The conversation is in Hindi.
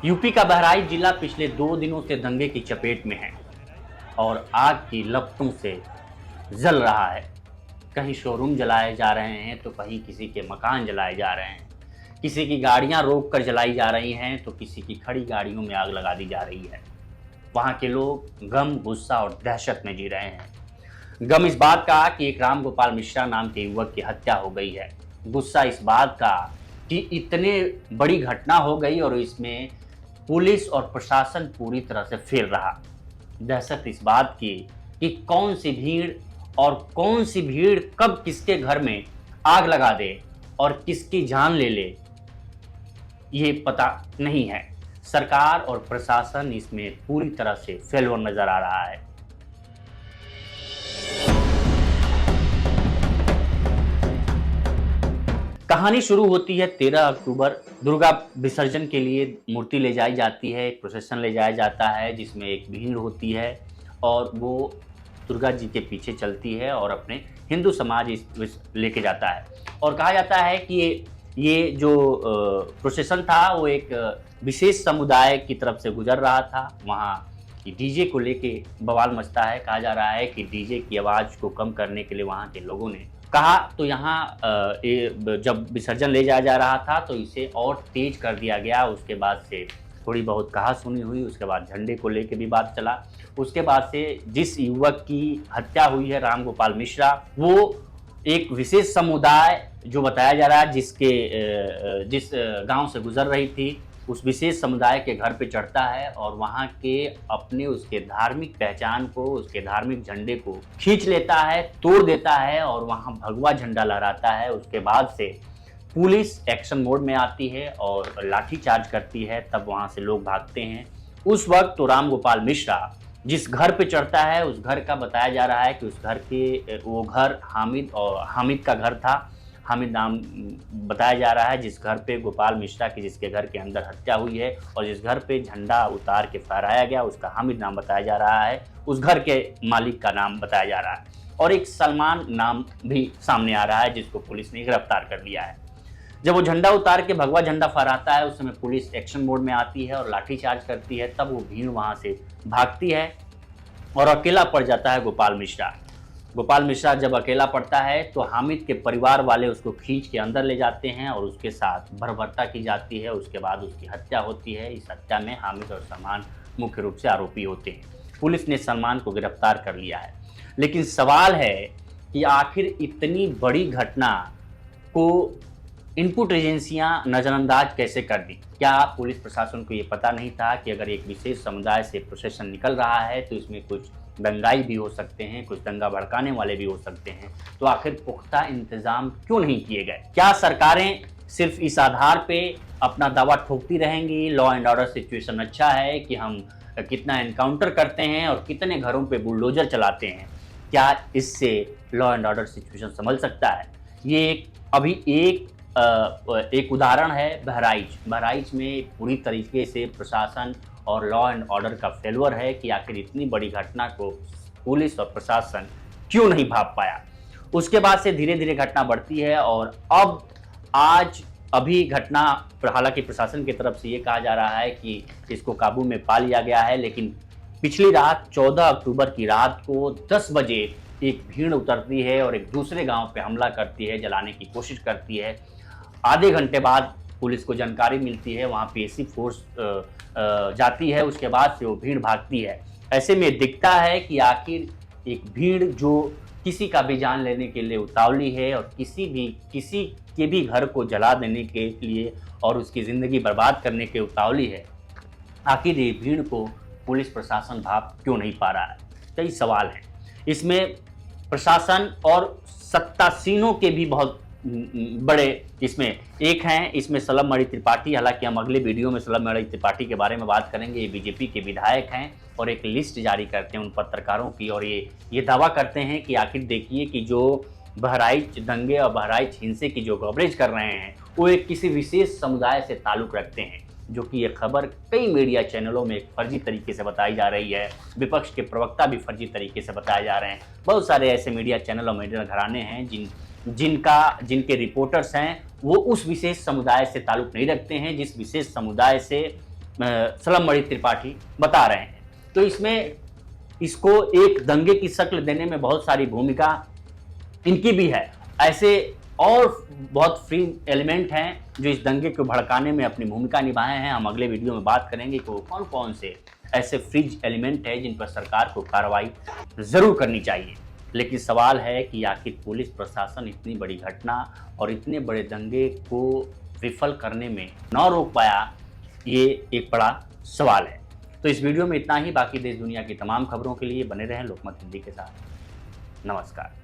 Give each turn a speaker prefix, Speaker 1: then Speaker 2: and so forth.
Speaker 1: यूपी का बहराइच जिला पिछले 2 दिनों से दंगे की चपेट में है और आग की लपटों से जल रहा है। कहीं शोरूम जलाए जा रहे हैं तो कहीं किसी के मकान जलाए जा रहे हैं। किसी की गाड़ियां रोक कर जलाई जा रही हैं तो किसी की खड़ी गाड़ियों में आग लगा दी जा रही है। वहां के लोग गम, गुस्सा और दहशत में जी रहे हैं। गम इस बात का कि एक राम गोपाल मिश्रा नाम के युवक की हत्या हो गई है। गुस्सा इस बात का कि इतने बड़ी घटना हो गई और इसमें पुलिस और प्रशासन पूरी तरह से फेल रहा। दहशत इस बात की कि कौन सी भीड़ और कौन सी भीड़ कब किसके घर में आग लगा दे और किसकी जान ले ले, ये पता नहीं है। सरकार और प्रशासन इसमें पूरी तरह से फेलवर नजर आ रहा है। कहानी शुरू होती है 13 अक्टूबर। दुर्गा विसर्जन के लिए मूर्ति ले जाई जाती है, एक प्रोसेशन ले जाया जाता है जिसमें एक भीड़ होती है और वो दुर्गा जी के पीछे चलती है और अपने हिंदू समाज इस लेके जाता है। और कहा जाता है कि ये जो प्रोसेशन था वो एक विशेष समुदाय की तरफ से गुजर रहा था। वहाँ की डीजे को लेके बवाल मचता है। कहा जा रहा है कि डीजे की आवाज़ को कम करने के लिए वहाँ के लोगों ने कहा तो यहाँ जब विसर्जन ले जाया जा रहा था तो इसे और तेज कर दिया गया। उसके बाद से थोड़ी बहुत कहा-सुनी हुई, उसके बाद झंडे को लेके भी बात चला। उसके बाद से जिस युवक की हत्या हुई है राम गोपाल मिश्रा, वो एक विशेष समुदाय जो बताया जा रहा है जिस गांव से गुजर रही थी, उस विशेष समुदाय के घर पे चढ़ता है और वहाँ के अपने उसके धार्मिक पहचान को, उसके धार्मिक झंडे को खींच लेता है, तोड़ देता है और वहाँ भगवा झंडा लहराता है। उसके बाद से पुलिस एक्शन मोड में आती है और लाठीचार्ज करती है, तब वहाँ से लोग भागते हैं। उस वक्त तो राम गोपाल मिश्रा जिस घर पे चढ़ता है उस घर का बताया जा रहा है कि उस घर के वो घर हामिद का घर था। हामिद नाम बताया जा रहा है जिस घर पे गोपाल मिश्रा की, जिसके घर के अंदर हत्या हुई है और जिस घर पे झंडा उतार के फहराया गया, उसका हामिद नाम बताया जा रहा है। उस घर के मालिक का नाम बताया जा रहा है और एक सलमान नाम भी सामने आ रहा है जिसको पुलिस ने गिरफ्तार कर लिया है। जब वो झंडा उतार के भगवा झंडा फहराता है उस समय पुलिस एक्शन मोड में आती है और लाठीचार्ज करती है। तब वो भीड़ वहां से भागती है और अकेला पड़ जाता है गोपाल मिश्रा। गोपाल मिश्रा जब अकेला पड़ता है तो हामिद के परिवार वाले उसको खींच के अंदर ले जाते हैं और उसके साथ बर्बरता की जाती है। उसके बाद उसकी हत्या होती है। इस हत्या में हामिद और सलमान मुख्य रूप से आरोपी होते हैं। पुलिस ने सलमान को गिरफ्तार कर लिया है। लेकिन सवाल है कि आखिर इतनी बड़ी घटना को इनपुट एजेंसियां नज़रअंदाज कैसे कर दी? क्या पुलिस प्रशासन को ये पता नहीं था कि अगर एक विशेष समुदाय से प्रोसेशन निकल रहा है तो इसमें कुछ दंगाई भी हो सकते हैं, कुछ दंगा भड़काने वाले भी हो सकते हैं? तो आखिर पुख्ता इंतजाम क्यों नहीं किए गए? क्या सरकारें सिर्फ इस आधार पे अपना दावा ठोकती रहेंगी लॉ एंड ऑर्डर सिचुएशन अच्छा है कि हम कितना एनकाउंटर करते हैं और कितने घरों पे बुलडोजर चलाते हैं? क्या इससे लॉ एंड ऑर्डर सिचुएशन संभल सकता है? ये अभी एक उदाहरण है बहराइच में पूरी तरीके से प्रशासन और लॉ एंड ऑर्डर का फेल्योर है कि आखिर इतनी बड़ी घटना को पुलिस और प्रशासन क्यों नहीं भाप पाया। उसके बाद से धीरे धीरे घटना बढ़ती है और अभी घटना, हालांकि प्रशासन की तरफ से ये कहा जा रहा है कि इसको काबू में पा लिया गया है, लेकिन पिछली रात 14 अक्टूबर की रात को 10 बजे एक भीड़ उतरती है और एक दूसरे गांव पे हमला करती है, जलाने की कोशिश करती है। आधे घंटे बाद पुलिस को जानकारी मिलती है, वहाँ पीएसी फोर्स जाती है, उसके बाद से वो भीड़ भागती है। ऐसे में दिखता है कि आखिर एक भीड़ जो किसी का भी जान लेने के लिए उतावली है और किसी के भी घर को जला देने के लिए और उसकी ज़िंदगी बर्बाद करने के उतावली है, आखिर ये भीड़ को पुलिस प्रशासन भाप क्यों नहीं पा रहा है? कई सवाल हैं इसमें। प्रशासन और सत्तासीनों के भी बहुत बड़े इसमें एक हैं, इसमें सलम त्रिपाठी। हालांकि हम अगले वीडियो में सलम त्रिपाठी के बारे में बात करेंगे। ये बीजेपी के विधायक हैं और एक लिस्ट जारी करते हैं उन पत्रकारों की और ये दावा करते हैं कि आखिर देखिए कि जो बहराइच दंगे और बहराइच हिंसे की जो कवरेज कर रहे हैं वो एक किसी विशेष समुदाय से ताल्लुक़ रखते हैं, जो कि ये खबर कई मीडिया चैनलों में एक फर्जी तरीके से बताई जा रही है। विपक्ष के प्रवक्ता भी फर्जी तरीके से बताए जा रहे हैं। बहुत सारे ऐसे मीडिया चैनल और मीडिया घराने हैं जिनके रिपोर्टर्स हैं वो उस विशेष समुदाय से ताल्लुक़ नहीं रखते हैं जिस विशेष समुदाय से सलम त्रिपाठी बता रहे हैं। तो इसमें इसको एक दंगे की शक्ल देने में बहुत सारी भूमिका इनकी भी है। ऐसे और बहुत फ्री एलिमेंट हैं जो इस दंगे को भड़काने में अपनी भूमिका निभाए हैं। हम अगले वीडियो में बात करेंगे कि वो कौन कौन से ऐसे फ्रिज एलिमेंट हैं जिन पर सरकार को कार्रवाई ज़रूर करनी चाहिए। लेकिन सवाल है कि आखिर पुलिस प्रशासन इतनी बड़ी घटना और इतने बड़े दंगे को विफल करने में न रोक पाया, ये एक बड़ा सवाल है। तो इस वीडियो में इतना ही। बाकी देश दुनिया की तमाम खबरों के लिए बने रहें लोकमत हिंदी के साथ। नमस्कार।